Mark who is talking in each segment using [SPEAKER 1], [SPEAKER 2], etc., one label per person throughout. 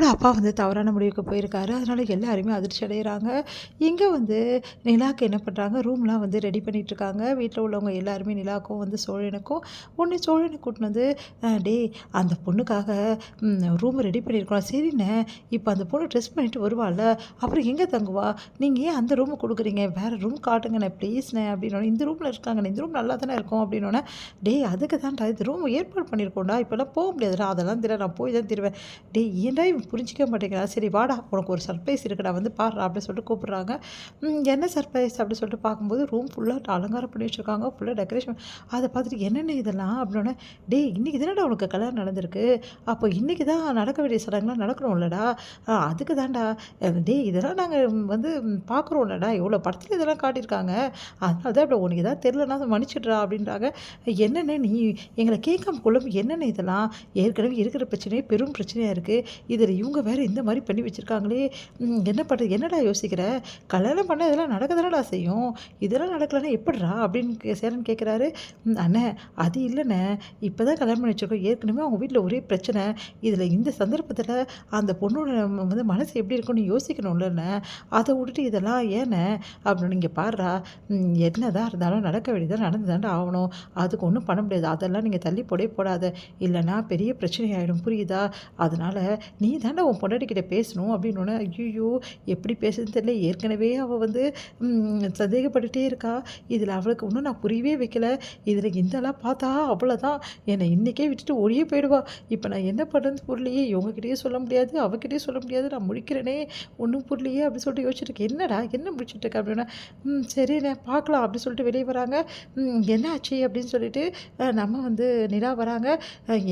[SPEAKER 1] நிலாவோட அப்பா வந்து தவறான முடிவுக்கு போயிருக்காரு. அதனால எல்லாருமே அதிர்ச்சி அடையிறாங்க. இங்க வந்து நிலாக்கு என்ன பண்றாங்க, ரூம்லாம் வந்து ரெடி பண்ணிட்டுருக்காங்க. வீட்ல உள்ளவங்க எல்லாருமே நிலாவுக்கும் வந்து சோழனுக்கும் உடனே சோழன கூட்டின்னு வந்து "டேய் அந்த பொண்ணுக்காக ரூம் ரெடி பண்ணியிருக்கோம்." "சரிண்ணே, இப்போ அந்த பொண்ணு ட்ரெஸ் பண்ணிட்டு வருவாள்ல, அப்புறம் எங்கே தங்குவா? நீங்க ஏன் அந்த ரூம குடுக்குறீங்க? வேற ரூம் காட்டுங்கண்ணே ப்ளீஸ்ண்ணே." அப்படின்னோனே, "இந்த ரூம்ல இருக்காங்கண்ணே, இந்த ரூம் நல்லா தானே இருக்கும்." அப்படின்னோனே, "டேய் அதுக்கு தான்டா இந்த ரூம் ஏற்பாடு பண்ணியிருக்கோம்டா. இப்போலாம் போக முடியாதுடா. அதெல்லாம் தெரியல, நான் போய் தான் தருவேன்." "டேய் ஏன்டா இவன் புரிஞ்சிக்க மாட்டேங்கிறான்? சரி வாடா, உனக்கு ஒரு சர்ப்ரைஸ் இருக்குடா, வந்து பாருடா." அப்படின்னு சொல்லிட்டு கூப்பிடுறாங்க. என்ன சர்ப்ரைஸ் அப்படின்னு சொல்லிட்டு பார்க்கும்போது ரூம் ஃபுல்லாக அலங்காரம் பண்ணி வச்சுருக்காங்க, ஃபுல்லாக டெக்கரேஷன். அதை பார்த்துட்டு என்னென்ன இதெல்லாம் அப்படின்னோடனே, "டேய் இன்னைக்கு தானடா உனக்கு கல்யாணம் நடந்திருக்கு, அப்போ இன்னைக்கு தான் நடக்க வேண்டிய சடங்குலாம் நடக்கணும்லடா, அதுக்கு தான்டா. டேய் இதெல்லாம் நாங்கள் வந்து பார்க்குறோம்லடா, எவ்வளோ படத்தில் இதெல்லாம் காட்டியிருக்காங்க, அதனால தான் இப்படி உனக்கு எதாவது தெரிலனா மன்னிச்சிடுறா." அப்படின்றாங்க. "என்னென்ன நீ எங்களை கேட்காம கொள்ளும், என்னென்ன இதெல்லாம்? ஏற்கனவே இருக்கிற பிரச்சனையே பெரும் பிரச்சனையாக இருக்குது, இதில் இவங்க வேறு இந்த மாதிரி பண்ணி வச்சுருக்காங்களே, என்ன பண்ணுறது? என்னடா யோசிக்கிற? கல்யாணம் பண்ண இதெல்லாம் நடக்க தானடா செய்யும், இதெல்லாம் நடக்கலைன்னா எப்படிடா?" அப்படின்னு சேரன் கேட்குறாரு. "அண்ணே அது இல்லைண்ணே, இப்போ தான் கல்யாணம் பண்ணி வச்சுருக்கோம், ஏற்கனவே அவங்க வீட்டில் ஒரே பிரச்சனை, இதில் இந்த சந்தர்ப்பத்தில் அந்த பொண்ணோட வந்து மனசு எப்படி இருக்குன்னு யோசிக்கணும்லண்ணே, அதை விட்டுட்டு இதெல்லாம் ஏண்ணே?" அப்படின்னு. "இங்கே பாருடா, என்ன தான் இருந்தாலும் நடக்க வேண்டியதாக நடந்து தாண்டா ஆகணும், அதுக்கு ஒன்றும் பண்ண முடியாது, அதெல்லாம் நீங்கள் தள்ளி போடாத, இல்லைன்னா பெரிய பிரச்சனை ஆகிடும், புரியுதா? அதனால் நீ தாண்டா உன் பொண்டாட்டிக்கிட்ட பேசணும்." அப்படின்னோடனே, ஐயோ எப்படி பேசுதுன்னு தெரியல. ஏற்கனவே அவள் வந்து சந்தேகப்பட்டுட்டே இருக்கா, இதில் அவளுக்கு இன்னும் நான் புரியவே வைக்கல, இதில் இந்தெல்லாம் பார்த்தா அவ்வளோதான், என்னை இன்றைக்கே விட்டுட்டு ஓடியே போயிடுவா. இப்போ நான் என்ன பண்ணுறது புரியலையே, இவங்ககிட்டயும் சொல்ல முடியாது, அவகிட்டயும் சொல்ல முடியாது, நான் முழிக்கிறேனே ஒன்றும் புரியலையே அப்படின்னு சொல்லிட்டு யோசிச்சுட்டு இருக்கேன். "என்னடா என்ன முடிச்சுட்டு இருக்க?" அப்படின்னா, சரிண்ணே பார்க்கலாம்." அப்படின்னு சொல்லிட்டு வெளியே வராங்க. "என்ன ஆச்சு?" அப்படின்னு சொல்லிட்டு நம்ம வந்து நிலா வராங்க.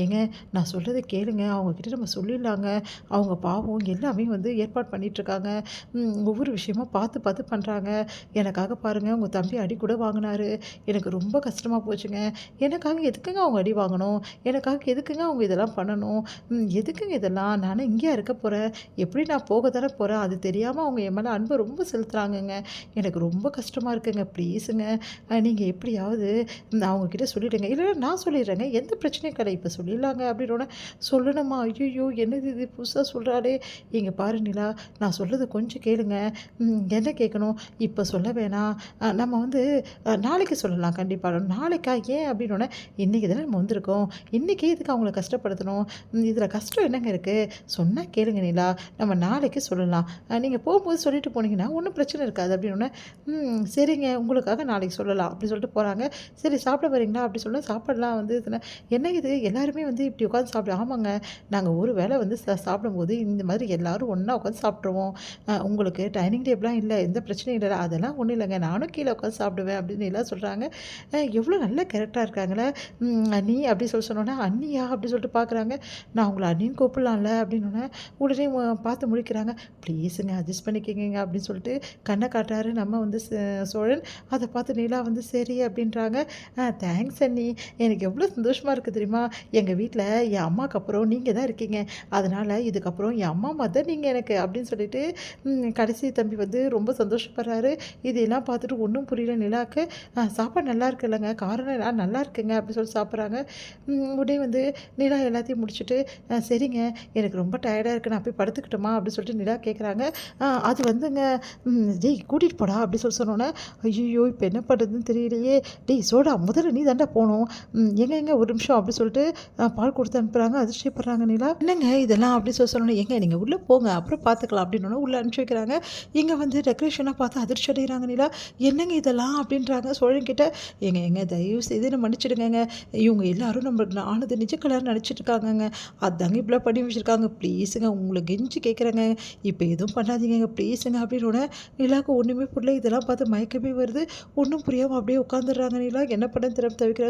[SPEAKER 1] "ஏங்க நான் சொல்கிறத கேளுங்க, அவங்கக்கிட்ட நம்ம சொல்லிடலாங்க, அவங்க பாவம் எல்லாமே வந்து ஏற்பாடு பண்ணிகிட்ருக்காங்க, ஒவ்வொரு விஷயமா பார்த்து பார்த்து பண்ணுறாங்க. எனக்காக பாருங்கள் உங்கள் தம்பி அடி கூட வாங்கினாரு, எனக்கு ரொம்ப கஷ்டமாக போச்சுங்க. எனக்காக எதுக்குங்க அவங்க அடி வாங்கணும்? எனக்காக எதுக்குங்க அவங்க இதெல்லாம் பண்ணணும்? எதுக்குங்க இதெல்லாம்? நானும் இங்கேயா இருக்க போகிறேன், எப்படி நான் போக தானே போகிறேன், அது தெரியாமல் அவங்க என் மேலே அன்பை ரொம்ப செலுத்துகிறாங்கங்க, எனக்கு ரொம்ப கஷ்டமாக இருக்குங்க, ப்ளீஸுங்க நீங்கள் எப்படியாவது அவங்கக்கிட்ட சொல்லிவிடுங்க." "இல்லைன்னா நான் சொல்லிடுறேங்க, எந்த பிரச்சனையும் கிடையாது, இப்போ சொல்லிடலாங்க." அப்படின்னோடனே, "சொல்லணுமா? ஐயோ என்னது இது புதுசாக சொல்கிறாளே." "இங்கே பாரு நிலா, நான் சொல்கிறத கொஞ்சம் கேளுங்க." என்ன கேட்கணும்?" "இப்போ சொல்ல வேணாம், நம்ம வந்து நாளைக்கு சொல்லலாம் கண்டிப்பாக." "நாளைக்கா? ஏன்?" அப்படின்னோடனே, "இன்றைக்கி தானே நம்ம வந்திருக்கோம், இன்றைக்கி எதுக்கு அவங்கள கஷ்டப்படுத்தணும், இதில் கஷ்டம் என்னங்க இருக்குது, சொன்னால் கேளுங்க நிலா, நம்ம நாளைக்கு சொல்லலாம், நீங்கள் போகும்போது சொல்லிட்டு போனீங்கன்னா ஒன்றும் பிரச்சனை இருக்காது." அப்படின்னோடனே, சரிங்க உங்களுக்காக நாளைக்கு சொல்லலாம்." அப்படி சொல்லிட்டு போகிறாங்க. "சரி சாப்பிட வரீங்களா?" அப்படி சொல்ல, சாப்பாடெலாம் வந்து என்ன இது எல்லாருமே வந்து இப்படி உட்காந்து சாப்பிடு. "ஆமாங்க, நாங்கள் ஒரு வேளை வந்து சாப்பிடும்போது இந்த மாதிரி எல்லோரும் ஒன்றா உட்காந்து சாப்பிட்ருவோம், உங்களுக்கு டைனிங் டேபிளாம் இல்லை, எந்த பிரச்சனையும் இல்லை." "அதெல்லாம் ஒன்றும் இல்லைங்க, நானும் கீழே உட்காந்து சாப்பிடுவேன்." அப்படின்னு எல்லாம் சொல்கிறாங்க. எவ்வளோ நல்ல கேரக்டராக இருக்காங்களே. "அண்ணி" அப்படி சொன்னோன்னே, "அண்ணியா?" அப்படி சொல்லிட்டு பார்க்குறாங்க. "நான் உங்களை அண்ணின்னு கூப்பிடலாம்ல." அப்படின்னோடனே உடனே பார்த்து முடிக்கிறாங்க. "ப்ளீஸுங்க அட்ஜஸ்ட் பண்ணிக்கங்க." அப்படின்னு சொல்லிட்டு கண்ணை காட்டுறாரு நம்ம வந்து சோழன். அதை பார்த்து நிலா வந்து சரி அப்படின்றாங்க. "தேங்க்ஸ் அண்ணி, எனக்கு எவ்வளோ சந்தோஷமாக இருக்குது தெரியுமா, எங்கள் வீட்டில் என் அம்மாவுக்கு அப்புறம் நீங்கள் தான் இருக்கீங்க, அதனால் இதுக்கப்புறம் என் அம்மா மாதிரி தான் நீங்கள் எனக்கு." அப்படின்னு சொல்லிட்டு கடைசி தம்பி வந்து ரொம்ப சந்தோஷப்படுறாரு. இதெல்லாம் பார்த்துட்டு ஒன்றும் புரியல நிலாவுக்கு. "சாப்பாடு நல்லா இருக்குல்லங்க, காரம் நல்லா இருக்குங்க." அப்படி சொல்லி சாப்பிட்றாங்க. உடனே வந்து நிலா எல்லாத்தையும் முடிச்சுட்டு, "சரிங்க எனக்கு ரொம்ப டயர்டாக இருக்குது, நான் போய் படுத்துக்கிட்டோமா?" அப்படின்னு சொல்லிட்டு நிலா கேட்குறாங்க. அது வந்துங்க, "டேய் கூட்டிகிட்டு போடா." அப்படி சொன்னோன்னே, ஐயோ இப்போ என்ன பண்ணுறதுன்னு தெரியலையே, "டேய் சோடா முதல்ல நீ தாண்டா போகணும், எங்க ஒரு நிமிஷம்." அப்படி சொல்லிட்டு பால் கொடுத்து அனுப்புகிறாங்க. அதிர்ஷ்டப்படுறாங்க நிலா. "என்னங்க இதெல்லாம்?" அப்படி சொன்னோன்னே, "ஏங்க நீங்கள் உள்ளே போங்க அப்புறம் பார்த்துக்கலாம்." அப்படின்னோடனே உள்ளே அனுப்பிச்சி வைக்கிறாங்க. இங்கே வந்து டெக்கரேஷனாக பார்த்து அதிர்ச்சி அடைகிறாங்க நிலா. "என்னங்க இதெல்லாம்?" அப்படின்றாங்க சோழன்கிட்ட. "ஏங்க தயவு செய்து என்ன மன்னிச்சிடுங்கங்க, இவங்க எல்லாரும் நம்ம ஆனது நிஜ கல்யாணம் நினச்சிட்டு இருக்காங்கங்க, அதாங்க இப்படிலாம் பண்ணி வச்சுருக்காங்க, ப்ளீஸுங்க உங்களை கெஞ்சி கேட்குறேங்க, இப்போ எதுவும் பண்ணாதீங்க ப்ளீஸுங்க." அப்படின்னோடனே நிலாவுக்கு ஒன்றுமே புரியல. இதெல்லாம் பார்த்து மயக்கமே வருது. ஒன்றும் புரியாமல் அப்படியே உட்காந்துடுறாங்க நிலா. என்ன பண்ண தெரியாம தவிக்கிற